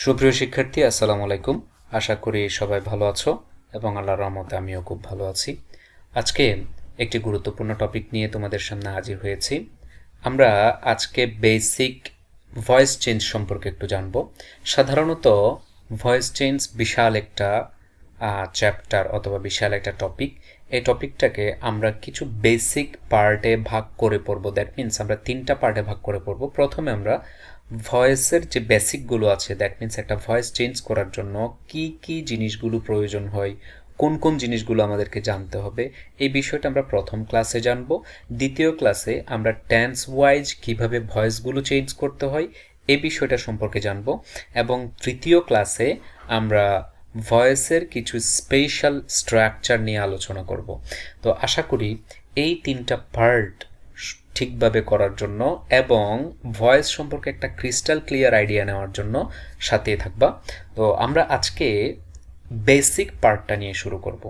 সুপ্রিয় শিক্ষার্থী, আসসালামু আলাইকুম। আশা করি সবাই ভালো আছো এবং আল্লাহর রহমতে আমিও খুব ভালো আছি। আজকে একটি গুরুত্বপূর্ণ টপিক নিয়ে তোমাদের সামনে হাজির হয়েছি। আমরা আজকে বেসিক ভয়েস চেঞ্জ সম্পর্কে একটু জানব। সাধারণত ভয়েস চেঞ্জ বিশাল একটা চ্যাপ্টার অথবা বিশাল একটা টপিক। এই টপিকটাকে আমরা কিছু বেসিক পার্টে ভাগ করে পড়ব। দ্যাট মিনস আমরা 3টা পার্টে ভাগ করে পড়ব। প্রথমে আমরা ভয়েসের যে বেসিকগুলো আছে, দ্যাট মিনস একটা ভয়েস চেঞ্জ করার জন্য কি কি জিনিসগুলো প্রয়োজন হয়, কোন কোন জিনিসগুলো আমাদেরকে জানতে হবে, এই বিষয়টা আমরা প্রথম ক্লাসে জানব। দ্বিতীয় ক্লাসে আমরা টেন্স ওয়াইজ কিভাবে ভয়েসগুলো চেঞ্জ করতে হয় এই বিষয়টা সম্পর্কে জানব। এবং তৃতীয় ক্লাসে আমরা ভয়েসের কিছু স্পেশাল স্ট্রাকচার নিয়ে আলোচনা করব। তো আশা করি এই 3টা পার্ট ঠিকভাবে করার জন্য এবং ভয়েস সম্পর্কে একটা ক্রিস্টাল ক্লিয়ার আইডিয়া নেওয়ার জন্য সাথেই থাকবা। তো আমরা আজকে বেসিক পার্টটা নিয়ে শুরু করব।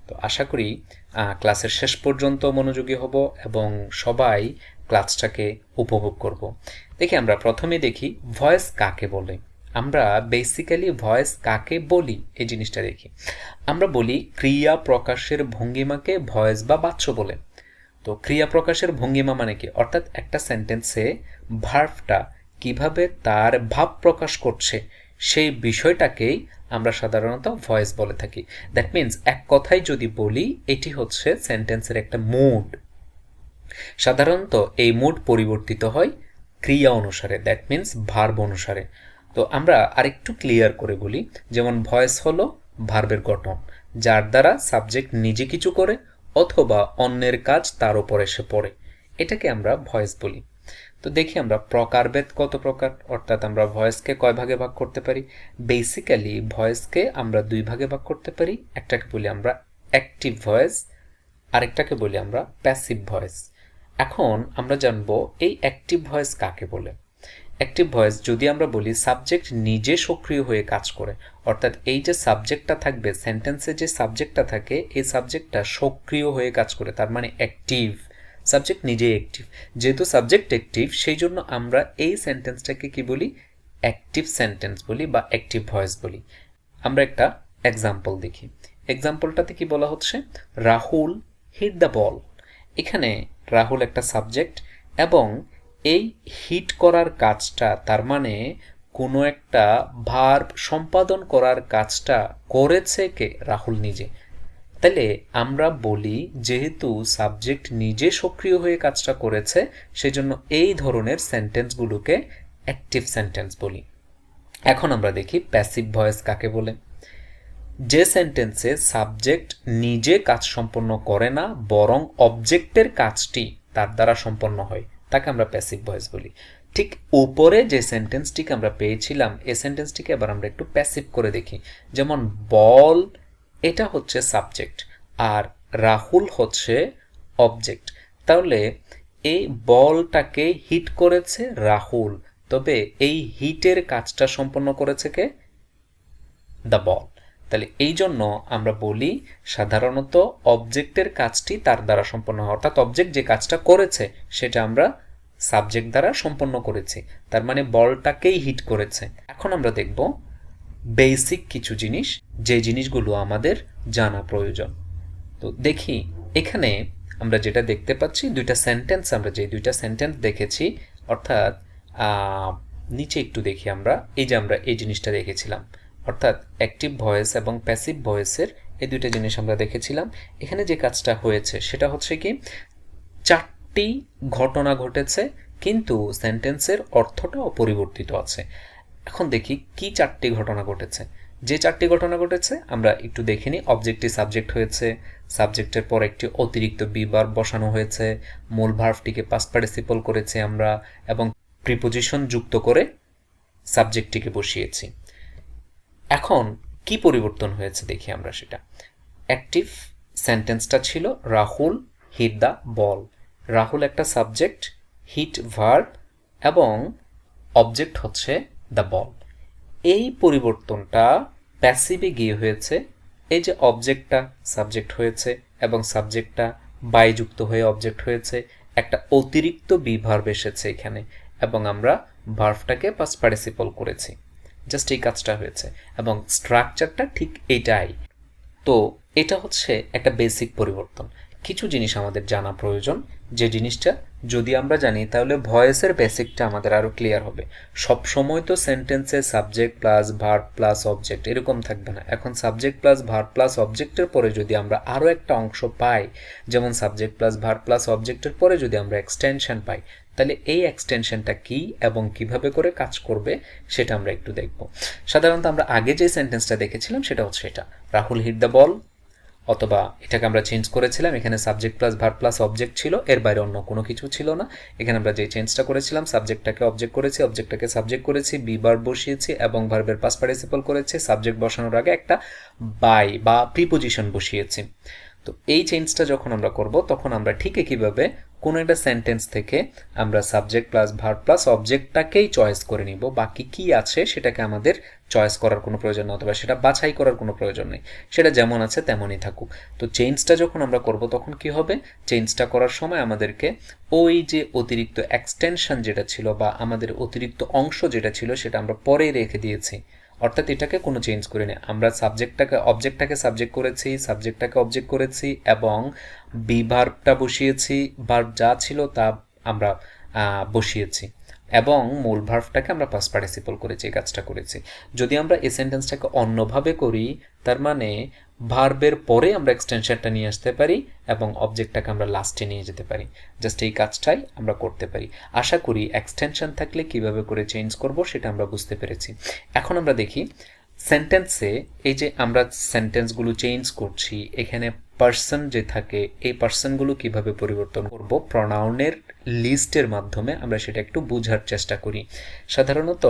তো আশা করি ক্লাসের শেষ পর্যন্ত মনোযোগী হব এবং সবাই ক্লাসটাকে উপভোগ করব। দেখি আমরা প্রথমে দেখি ভয়েস কাকে বলে। আমরা বেসিক্যালি ভয়েস কাকে বলি এই জিনিসটা দেখি। আমরা বলি ক্রিয়া প্রকাশের ভঙ্গিমাকে ভয়েস বা বাচ্য বলে। তো ক্রিয়া প্রকাশের ভঙ্গিমা মানে কি, অর্থাৎ একটা সেন্টেন্সে ভার্বটা কিভাবে তার ভাব প্রকাশ করছে সেই বিষয়টাকেই আমরা সাধারণত ভয়েস বলে থাকি। দ্যাট মিন্স এক কথায় যদি বলি, এটি হচ্ছে সেন্টেন্সের একটা মুড। সাধারণত এই মুড পরিবর্তিত হয় ক্রিয়া অনুসারে, দ্যাট মিন্স ভার্ব অনুসারে। তো আমরা আরেকটু ক্লিয়ার করে বলি, যেমন ভয়েস হলো ভার্বের গঠন, যার দ্বারা সাবজেক্ট নিজে কিছু করে অথবা অন্যের কাজ তার উপর এসে পড়ে, এটাকে আমরা ভয়েস বলি। তো দেখি আমরা প্রকারভেদ কত প্রকার, অর্থাৎ আমরা ভয়েসকে কয় ভাগে ভাগ করতে পারি। বেসিক্যালি ভয়েসকে আমরা 2 ভাগে ভাগ করতে পারি। একটাকে বলি আমরা অ্যাক্টিভ ভয়েস, আরেকটাকে বলি আমরা প্যাসিভ ভয়েস। এখন আমরা জানবো এই অ্যাক্টিভ ভয়েস কাকে বলে। অ্যাক্টিভ ভয়েস যদি আমরা বলি সাবজেক্ট নিজে সক্রিয় হয়ে কাজ করে, অর্থাৎ এই যে সাবজেক্টটা থাকবে, সেন্টেন্সে যে সাবজেক্টটা থাকে, এই সাবজেক্টটা সক্রিয় হয়ে কাজ করে, তার মানে অ্যাক্টিভ। সাবজেক্ট নিজেই অ্যাক্টিভ। যেহেতু সাবজেক্ট অ্যাক্টিভ, সেই জন্য আমরা এই সেন্টেন্সটাকে কি বলি, অ্যাক্টিভ সেন্টেন্স বলি বা অ্যাক্টিভ ভয়েস বলি। আমরা একটা এক্সাম্পল দেখি। এক্সাম্পলটাতে কি বলা হচ্ছে, রাহুল হিট দ্য বল। এখানে রাহুল একটা সাবজেক্ট এবং এই হিট করার কাজটা, তার মানে কোনো একটা ভার্ব সম্পাদন করার কাজটা করেছে কে, রাহুল নিজে। তাহলে আমরা বলি যেহেতু সাবজেক্ট নিজে সক্রিয় হয়ে কাজটা করেছে, সেজন্য এই ধরনের সেন্টেন্সগুলোকে অ্যাক্টিভ সেন্টেন্স বলি। এখন আমরা দেখি প্যাসিভ ভয়েস কাকে বলে। যে সেন্টেন্সে সাবজেক্ট নিজে কাজ সম্পন্ন করে না, বরং অবজেক্টের কাজটি তার দ্বারা সম্পন্ন হয়, তাকে আমরা প্যাসিভ ভয়েস বলি। ঠিক উপরে যে সেন্টেন্সটিকে আমরা পেয়েছিলাম, এই সেন্টেন্সটিকে এবার আমরা একটু প্যাসিভ করে দেখি। যেমন বল, এটা হচ্ছে সাবজেক্ট আর রাহুল হচ্ছে অবজেক্ট। তাহলে এই বলটাকে হিট করেছে রাহুল, তবে এই হিটের কাজটা সম্পন্ন করেছে কে, দ্য বল। তাহলে এই জন্য আমরা বলি সাধারণত অবজেক্টের কাজটি তার দ্বারা সম্পন্ন হয়, অর্থাৎ অবজেক্ট যে কাজটা করেছে সেটা আমরা সাবজেক্ট দ্বারা সম্পন্ন করেছি, তার মানে বলটাকেই হিট করেছে। এখন আমরা দেখব বেসিক কিছু জিনিস, যে জিনিসগুলো আমাদের জানা প্রয়োজন। তো দেখি এখানে আমরা যেটা দেখতে পাচ্ছি, দুইটা সেন্টেন্স, আমরা যে দুইটা সেন্টেন্স দেখেছি, অর্থাৎ নিচে একটু দেখি আমরা, এই যে আমরা এই জিনিসটা দেখেছিলাম, অর্থাৎ অ্যাক্টিভ ভয়েস এবং প্যাসিভ ভয়েসের এই দুইটা জিনিস আমরা দেখেছিলাম। এখানে যে কাজটা হয়েছে সেটা হচ্ছে কি, 4টি ঘটনা ঘটেছে কিন্তু সেন্টেন্সের অর্থটা অপরিবর্তিত আছে। এখন দেখি কি 4টি ঘটনা ঘটেছে। যে 4টি ঘটনা ঘটেছে আমরা একটু দেখে নিই। অবজেক্টটি সাবজেক্ট হয়েছে, সাবজেক্টের পর একটি অতিরিক্ত বি-ভার্ব বসানো হয়েছে, মূল ভার্বটিকে পাস্ট পার্টিসিপল করেছি আমরা এবং প্রিপোজিশন যুক্ত করে সাবজেক্টটিকে বসিয়েছি। এখন কি পরিবর্তন হয়েছে দেখি আমরা সেটা। অ্যাক্টিভ সেন্টেন্সটা ছিল Rahul hit the ball. Rahul একটা সাবজেক্ট, হিট ভার্ব এবং অবজেক্ট হচ্ছে দ্য বল। এই পরিবর্তনটা প্যাসিভে গিয়ে হয়েছে। এই যে অবজেক্টটা সাবজেক্ট হয়েছে এবং সাবজেক্টটা বাই যুক্ত হয়ে অবজেক্ট হয়েছে, একটা অতিরিক্ত বি ভার্ব এসেছে এখানে এবং আমরা ভার্বটাকে পাস্ট পার্টিসিপল করেছি। জাস্ট এই কাজটা হয়েছে, এবং স্ট্রাকচারটা ঠিক এইটাই। তো এটা হচ্ছে একটা বেসিক পরিবর্তন। কিছু জিনিস আমাদের জানা প্রয়োজন, যে জিনিসটা যদি আমরা জানি তাহলে ভয়েসের বেসিকটা আমাদের আরও ক্লিয়ার হবে। সব সময় তো সেন্টেন্সে subject plus verb plus object এরকম থাকবে না। এখন সাবজেক্ট প্লাস ভার্ব প্লাস অবজেক্টের পরে যদি আমরা আরও একটা অংশ পাই, যেমন সাবজেক্ট প্লাস ভার্ব প্লাস অবজেক্টের পরে যদি আমরা এক্সটেনশন পাই, তাহলে এই এক্সটেনশনটা কি এবং কিভাবে করে কাজ করবে সেটা আমরা একটু দেখব। সাধারণত আমরা আগে যে সেন্টেন্সটা দেখেছিলাম সেটা হচ্ছে এটা, রাহুল হিট দ্য বল, অথবা এটাকে আমরা চেঞ্জ করেছিলাম, এখানে subject plus verb plus object ছিল, এর বাইরে অন্য কোনো কিছু ছিল না। এখানে আমরা যে চেঞ্জটা করেছিলাম, সাবজেক্টটাকে অবজেক্ট করেছি, অবজেক্টটাকে সাবজেক্ট করেছি, বি ভার্ব বসিয়েছি এবং ভার্বের পাস্ট পার্টিসিপল করেছি, সাবজেক্ট বসানোর আগে একটা বাই বা প্রিপোজিশন বসিয়েছি। তো এই চেঞ্জটা যখন আমরা করব তখন আমরা ঠিক একইভাবে কোনো একটা সেন্টেন্স থেকে আমরা সাবজেক্ট প্লাস ভার্ব প্লাস অবজেক্টটাকেই চয়েস করে নিব, বাকি কি আছে সেটাকে আমাদের চয়েস করার কোনো প্রয়োজন নেই, অথবা সেটা বাছাই করার কোনো প্রয়োজন নেই, সেটা যেমন আছে তেমনই থাকুক। তো চেঞ্জটা যখন আমরা করব তখন কি হবে, চেঞ্জটা করার সময় আমাদেরকে ওই যে অতিরিক্ত এক্সটেনশন যেটা ছিল বা আমাদের অতিরিক্ত অংশ যেটা ছিল সেটা আমরা পরে রেখে দিয়েছি, অর্থাৎ এটাকে কোনো চেঞ্জ করি না। আমরা অবজেক্টটাকে সাবজেক্ট করেছি, সাবজেক্টটাকে অবজেক্ট করেছি এবং বি ভার্বটা বসিয়েছি, ভার্ব যা ছিল তা আমরা বসিয়েছি এবং মূল ভার্বটাকে আমরা পাস্ট পার্টিসিপল করেছি, এই কাজটা করেছি। যদি আমরা এই সেন্টেন্সটাকে অন্যভাবে করি, তার মানে ভার্বের পরে আমরা এক্সটেনশনটা নিয়ে আসতে পারি এবং অবজেক্টটাকে আমরা লাস্টে নিয়ে যেতে পারি, জাস্ট এই কাজটাই আমরা করতে পারি। আশা করি এক্সটেনশন থাকলে কিভাবে করে চেঞ্জ করব সেটা আমরা বুঝতে পেরেছি। এখন আমরা দেখি সেন্টেন্সে এই যে আমরা সেন্টেন্সগুলো চেঞ্জ করছি, এখানে পার্সন যে থাকে এই পার্সনগুলো কিভাবে পরিবর্তন করব প্রনাউনের লিস্টের মাধ্যমে আমরা সেটা একটু বোঝার চেষ্টা করি। সাধারণত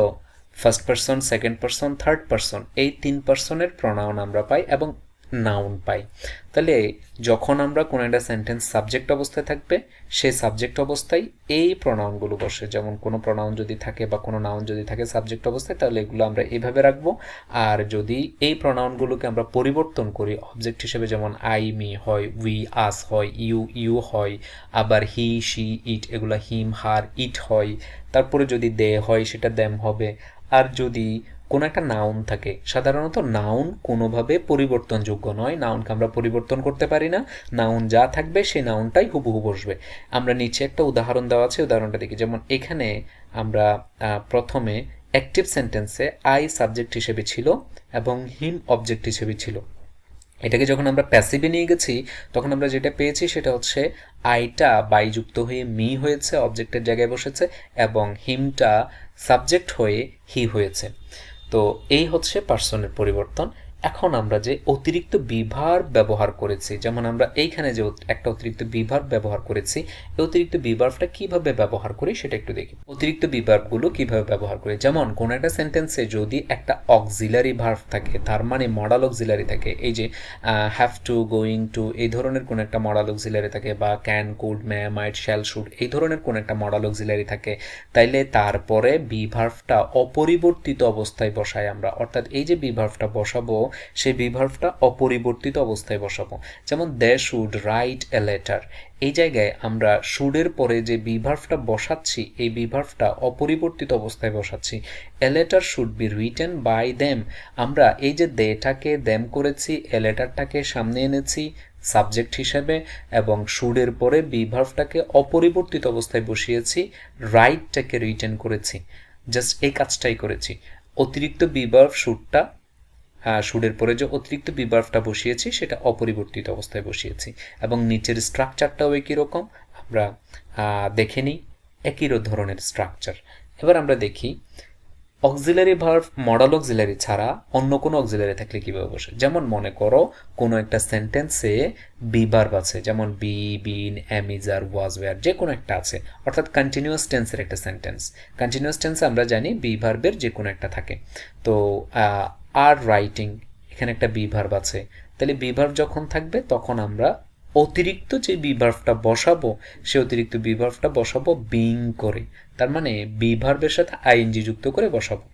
first person, second person, third person এই 3 পার্সনের প্রনাউন আমরা পাই এবং নাউন পাই। তাহলে যখন আমরা কোনো একটা সেন্টেন্স সাবজেক্ট অবস্থায় থাকবে, সেই সাবজেক্ট অবস্থায় এই প্রনাউনগুলো বসে, যেমন কোনো প্রনাউন যদি থাকে বা কোনো নাউন যদি থাকে সাবজেক্ট অবস্থায়, তাহলে এগুলো আমরা এইভাবে রাখবো। আর যদি এই প্রনাউনগুলোকে আমরা পরিবর্তন করি অবজেক্ট হিসেবে, যেমন আই মি হয়, উই আস হয়, ইউ হয়, আবার হি শি ইট এগুলো হিম হার ইট হয়, তারপরে যদি দে হয় সেটা দ্যাম হবে। আর যদি কোনো একটা নাউন থাকে, সাধারণত নাউন কোনোভাবে পরিবর্তনযোগ্য নয়, নাউনকে আমরা পরিবর্তন করতে পারি না, নাউন যা থাকবে সেই নাউনটাই হুবহু বসবে। আমরা নিচে একটা উদাহরণ দেওয়া আছে, উদাহরণটা দেখি। যেমন এখানে আমরা প্রথমে অ্যাক্টিভ সেন্টেন্সে আই সাবজেক্ট হিসেবে ছিল এবং হিম অবজেক্ট হিসেবে ছিল। এটাকে যখন আমরা প্যাসিভে নিয়ে গেছি তখন আমরা যেটা পেয়েছি সেটা হচ্ছে আইটা বাইযুক্ত হয়ে মি হয়েছে, অবজেক্টের জায়গায় বসেছে, এবং হিমটা সাবজেক্ট হয়ে হি হয়েছে। তো এই হচ্ছে পার্সনের পরিবর্তন। এখন আমরা যে অতিরিক্ত বিভার ব্যবহার করেছি, যেমন আমরা এইখানে যে একটা অতিরিক্ত বিভার ব্যবহার করেছি, এই অতিরিক্ত বিভার্বটা কিভাবে ব্যবহার করি সেটা একটু দেখি। অতিরিক্ত বিভার্বগুলো কিভাবে ব্যবহার করি, যেমন কোন একটা সেন্টেন্সে যদি একটা অক্সিলারি ভার্ব থাকে, তার মানে মডাল অক্সিলারি থাকে, এই যে হ্যাভ টু, গোয়িং টু এই ধরনের কোন একটা মডাল অক্সিলারি থাকে, বা can, could, may, might, shall, should এই ধরনের কোন একটা মডাল অক্সিলারি থাকে, তাইলে তারপরে বিভার্বটা অপরিবর্তিত অবস্থায় বসাই আমরা, অর্থাৎ এই যে বিভার্বটা বসাবো সেই বিভার্বটা অপরিবর্তিত অবস্থায় বসাবো। যেমন they should write a letter, এই জায়গায় আমরা শুডের পরে যে বিভার্বটা বসাচ্ছি এই বিভার্বটা অপরিবর্তিত অবস্থায় বসাচ্ছি। A letter should be written by them, আমরা এই যে দেটাকে দেম করেছি, এ লেটারটাকে সামনে এনেছি সাবজেক্ট হিসেবে এবং শুডের পরে বিভার্বটাকে অপরিবর্তিত অবস্থায় বসিয়েছি, রাইটটাকে রিটেন করেছি, জাস্ট এই কাজটাই করেছি। অতিরিক্ত বিভার্ব শুডটা, শুডের পরে যে অতিরিক্ত বিভার্বটা বসিয়েছি সেটা অপরিবর্তিত অবস্থায় বসিয়েছি, এবং নিচের স্ট্রাকচারটাও একই রকম আমরা দেখে নিই, একই ধরনের স্ট্রাকচার। এবার আমরা দেখি অক্সিলারি ভার্ব মডাল অক্সিলারি ছাড়া অন্য কোনো অক্সিলারি থাকলে কীভাবে বসে। যেমন মনে করো কোনো একটা সেন্টেন্সে বি ভার্ব আছে, যেমন be, been, am, is, are, was, were যে কোনো একটা আছে, অর্থাৎ কন্টিনিউয়াস টেন্সের একটা সেন্টেন্স। কন্টিনিউয়াস টেন্সে আমরা জানি বি ভার্বের যে কোনো একটা থাকে। তো আর রাইটিং, এখানে একটা বি ভার্ব আছে, তাহলে বি ভার্ব যখন থাকবে তখন আমরা অতিরিক্ত যে বিভার্বটা বসাবো সে অতিরিক্ত বিভার্বটা বসাবো বিং করে, তার মানে বিভার্বের সাথে আইএনজি যুক্ত করে বসাবো।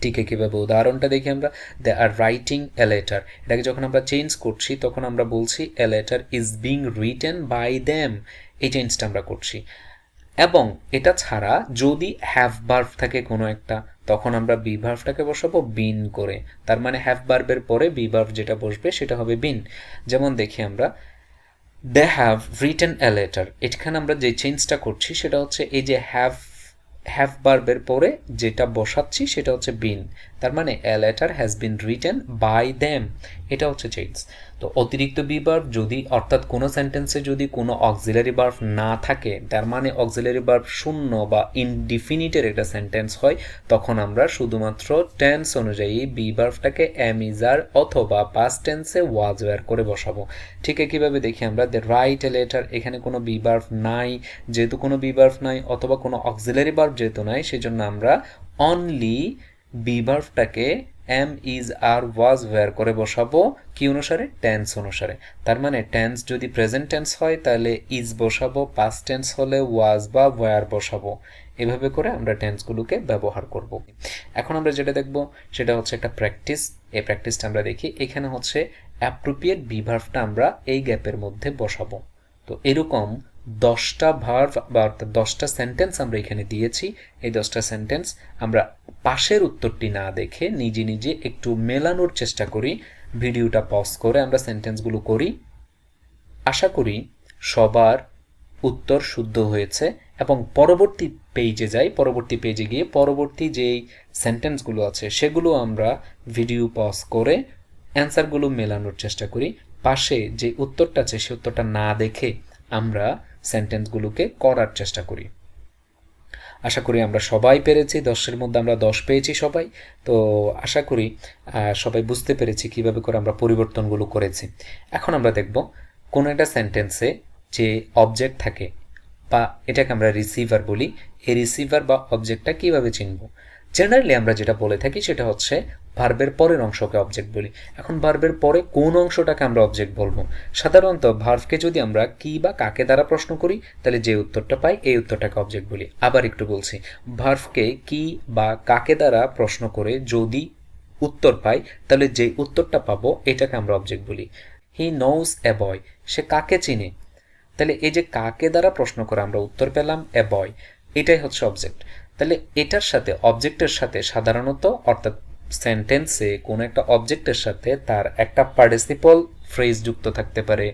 ঠিক কীভাবে উদাহরণটা দেখি আমরা, দে আর রাইটিং এ লেটার, এটাকে যখন আমরা চেঞ্জ করছি তখন আমরা বলছি a letter is being written by them, এই চেঞ্জটা আমরা করছি। এবং এটা ছাড়া যদি হ্যাভ ভার্ব থাকে কোনো একটা, তখন আমরা বি ভার্বটাকে বসাবো বিন করে, তার মানে হ্যাভ ভার্বের পরে বি ভার্ব যেটা বসবে সেটা হবে বিন। যেমন দেখি আমরা they have written a letter, এখানে আমরা যে চেঞ্জটা করছি সেটা হচ্ছে এই যে হ্যাভ ভার্বের পরে যেটা বসাচ্ছি সেটা হচ্ছে বিন, তার মানে a letter has been written by them, এটা হচ্ছে চেঞ্জ। তো অতিরিক্ত বি ভার্ব যদি, অর্থাৎ কোনো সেন্টেন্সে যদি কোনো অক্সিলারি ভার্ব না থাকে, তার মানে অক্সিলারি ভার্ব শূন্য বা ইনডিফিনিটের একটা সেন্টেন্স হয়, তখন আমরা শুধুমাত্র টেন্স অনুযায়ী বি ভার্বটাকে এম ইজার অথবা পাস্ট টেন্সে ওয়াজ ওয়্যার করে বসাবো। ঠিক একইভাবে দেখি আমরা দ্য রাইট এ লেটার, এখানে কোনো বি ভার্ব নাই, যেহেতু কোনো বি ভার্ব নাই অথবা কোনো অক্সিলারি ভার্ব যেহেতু নাই, সেজন্য আমরা অনলি বি ভার্বটাকে am is are was were করে বসাবো কি অনুসারে? টেন্স অনুসারে। তার মানে টেন্স যদি প্রেজেন্ট টেন্স হয় তাহলে ইজ বসাবো, পাস্ট টেন্স হলে ওয়াজ বা ওয়্যার বসাবো। এভাবে করে আমরা টেন্সগুলোকে ব্যবহার করব। এখন আমরা যেটা দেখব সেটা হচ্ছে একটা প্র্যাকটিস। এই প্র্যাকটিসটা আমরা দেখি, এখানে হচ্ছে অ্যাপ্রোপ্রিয়েট বি ভার্বটা আমরা এই গ্যাপের মধ্যে বসাবো। তো এরকম 10টা ভার্ব বা অর্থাৎ 10টা সেন্টেন্স আমরা এখানে দিয়েছি। এই 10টা সেন্টেন্স আমরা পাশের উত্তরটি না দেখে নিজে নিজে একটু মেলানোর চেষ্টা করি। ভিডিওটা পজ করে আমরা সেন্টেন্সগুলো করি। আশা করি সবার উত্তর শুদ্ধ হয়েছে এবং পরবর্তী পেজে যাই। পরবর্তী পেজে গিয়ে পরবর্তী যেই সেন্টেন্সগুলো আছে সেগুলো আমরা ভিডিও পজ করে অ্যান্সারগুলো মেলানোর চেষ্টা করি। পাশে যে উত্তরটা আছে সে উত্তরটা না দেখে আমরা সেন্টেন্সগুলোকে করার চেষ্টা করি। আশা করি আমরা সবাই পেরেছি, 10-এর মধ্যে আমরা 10 পেয়েছি সবাই। তো আশা করি সবাই বুঝতে পেরেছি কিভাবে করে আমরা পরিবর্তনগুলো করেছি। এখন আমরা দেখব কোনো একটা সেন্টেন্সে যে অবজেক্ট থাকে বা এটাকে আমরা রিসিভার বলি, এই রিসিভার বা অবজেক্টটা কিভাবে চিনব? জেনারেলি আমরা যেটা বলে থাকি সেটা হচ্ছে ভার্বের পরের অংশকে অবজেক্ট বলি। এখন ভার্বের পরে কোন অংশটাকে আমরা অবজেক্ট বলবো? সাধারণত ভার্বকে যদি আমরা কি বা কাকে দ্বারা প্রশ্ন করি তাহলে যে উত্তরটা পাই এই উত্তরটাকে অবজেক্ট বলি। আবার একটু বলছি, ভার্বকে কি বা কাকে দ্বারা প্রশ্ন করে যদি উত্তর পাই তাহলে যে উত্তরটা পাবো এটাকে আমরা অবজেক্ট বলি। হি নোজ এ বয়, সে কাকে চিনে? তাহলে এই যে কাকে দ্বারা প্রশ্ন করে আমরা উত্তর পেলাম এ বয়, এটাই হচ্ছে অবজেক্ট। তাহলে এটার সাথে অবজেক্টের সাথে সাধারণত অর্থাৎ সেন্টেন্সে কোনো একটা অবজেক্টের সাথে তার একটা পার্টিসিপল ফ্রেজ যুক্ত থাকতে পারে,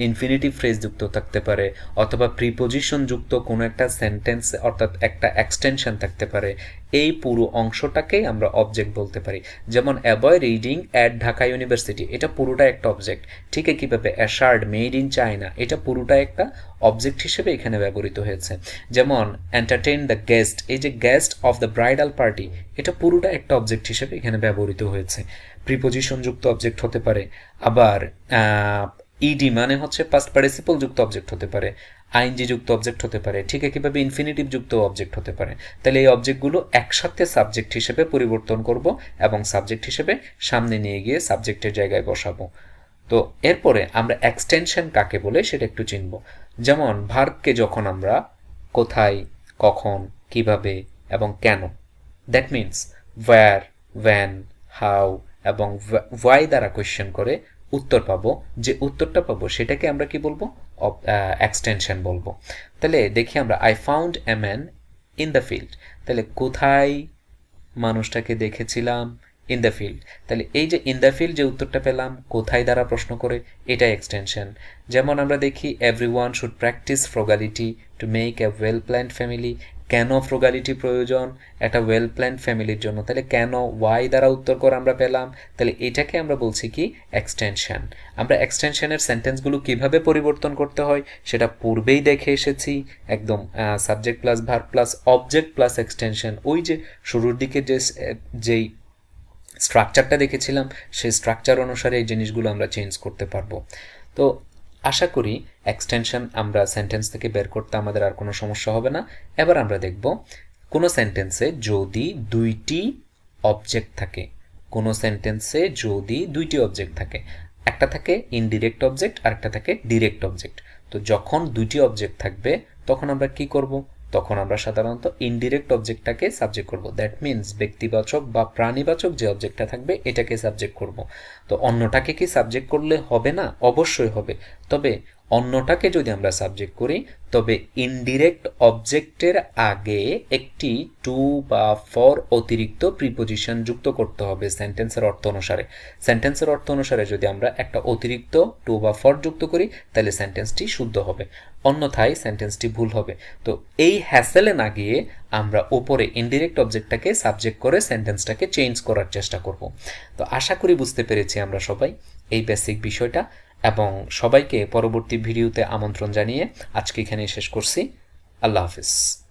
ইনফিনিটিভ ফ্রেজ যুক্ত থাকতে পারে, অথবা প্রিপোজিশন যুক্ত কোনো একটা সেন্টেন্স অর্থাৎ একটা এক্সটেনশন থাকতে পারে। এই পুরো অংশটাকেই আমরা অবজেক্ট বলতে পারি। যেমন অ্যাবয় রিডিং অ্যাট ঢাকা ইউনিভার্সিটি, এটা পুরোটা একটা অবজেক্ট। ঠিক একইভাবে অ্যাশার্ড মেড ইন চায়না, এটা পুরোটা একটা অবজেক্ট হিসেবে এখানে ব্যবহৃত হয়েছে। যেমন এন্টারটেইন দ্য গেস্ট, এই যে guest of the bridal party, এটা পুরোটা একটা অবজেক্ট হিসেবে এখানে ব্যবহৃত হয়েছে। প্রিপোজিশন যুক্ত অবজেক্ট হতে পারে, আবার ইডি মানে হচ্ছে পাস্ট পার্টিসিপল যুক্ত অবজেক্ট হতে পারে, আইএনজি যুক্ত অবজেক্ট হতে পারে, ঠিক একইভাবে ইনফিনিটিভ যুক্ত অবজেক্ট হতে পারে। তাহলে এই অবজেক্টগুলো একসাথে সাবজেক্ট হিসেবে পরিবর্তন করব এবং সাবজেক্ট হিসেবে সামনে নিয়ে গিয়ে সাবজেক্টের জায়গায় বসাবো। তো এরপরে আমরা এক্সটেনশন কাকে বলে সেটা একটু চিনব। যেমন ভার্বকে যখন আমরা কোথায়, কখন, কিভাবে এবং কেন, that means where, when, how এবং ওয়াই দ্বারা কোয়েশ্চেন করে উত্তর পাবো, যে উত্তরটা পাবো সেটাকে আমরা কি বলবো? এক্সটেনশন বলবো। তাহলে দেখি আমরা I found a man in the field, তাহলে কোথায় মানুষটাকে দেখেছিলাম? In the field. তাহলে এই যে ইন দ্য ফিল্ড যে উত্তরটা পেলাম কোথায় দ্বারা প্রশ্ন করে, এটা এক্সটেনশন। যেমন আমরা দেখি everyone should practise frugality to make a well planned family, কেন ফ্রুগালিটি প্রয়োজন? একটা ওয়েল প্ল্যান্ড ফ্যামিলির জন্য। তাহলে কেন, ওয়াই দ্বারা উত্তর করে আমরা পেলাম, তাহলে এটাকে আমরা বলছি কি? এক্সটেনশন। আমরা এক্সটেনশনের সেন্টেন্সগুলো কিভাবে পরিবর্তন করতে হয় সেটা পূর্বেই দেখে এসেছি, একদম subject plus verb plus object plus extension. ওই যে শুরুর দিকে যেই স্ট্রাকচারটা দেখেছিলাম সেই স্ট্রাকচার অনুসারে এই জিনিসগুলো আমরা চেঞ্জ করতে পারবো। তো আশা করি এক্সটেনশন আমরা সেন্টেন্স থেকে বের করতে আমাদের আর কোনো সমস্যা হবে না। এবার আমরা দেখব কোনো সেন্টেন্সে যদি দুইটি অবজেক্ট থাকে, কোনো সেন্টেন্সে যদি দুইটি অবজেক্ট থাকে, একটা থাকে ইনডিরেক্ট অবজেক্ট আর একটা থাকে ডিরেক্ট অবজেক্ট। তো যখন দুইটি অবজেক্ট থাকবে তখন আমরা কি করব? তখন আমরা সাধারণত ইনডিরেক্ট অবজেক্টটাকে সাবজেক্ট করব। দ্যাট মিনস ব্যক্তিবাচক বা প্রাণীবাচক যে অবজেক্টটা থাকবে এটাকে সাবজেক্ট করব। তো অন্যটাকে কি সাবজেক্ট করলে হবে না? অবশ্যই হবে, তবে অন্যটাকে যদি আমরা সাবজেক্ট করি তবে ইনডিরেক্ট অবজেক্টের আগে একটি টু বা ফর অতিরিক্ত প্রিপোজিশন যুক্ত করতে হবে সেন্টেন্সের অর্থ অনুসারে। সেন্টেন্সের অর্থ অনুসারে যদি আমরা একটা অতিরিক্ত টু বা ফর যুক্ত করি তাহলে সেন্টেন্সটি শুদ্ধ হবে, অন্যথায় সেন্টেন্সটি ভুল হবে। তো এই হ্যাসেলে না গিয়ে আমরা ওপরে ইনডিরেক্ট অবজেক্টটাকে সাবজেক্ট করে সেন্টেন্সটাকে চেঞ্জ করার চেষ্টা করব। তো আশা করি বুঝতে পেরেছি আমরা সবাই এই বেসিক বিষয়টা, এবং সবাইকে পরবর্তী ভিডিওতে আমন্ত্রণ জানিয়ে আজকে এখানেই শেষ করছি। আল্লাহ হাফিজ।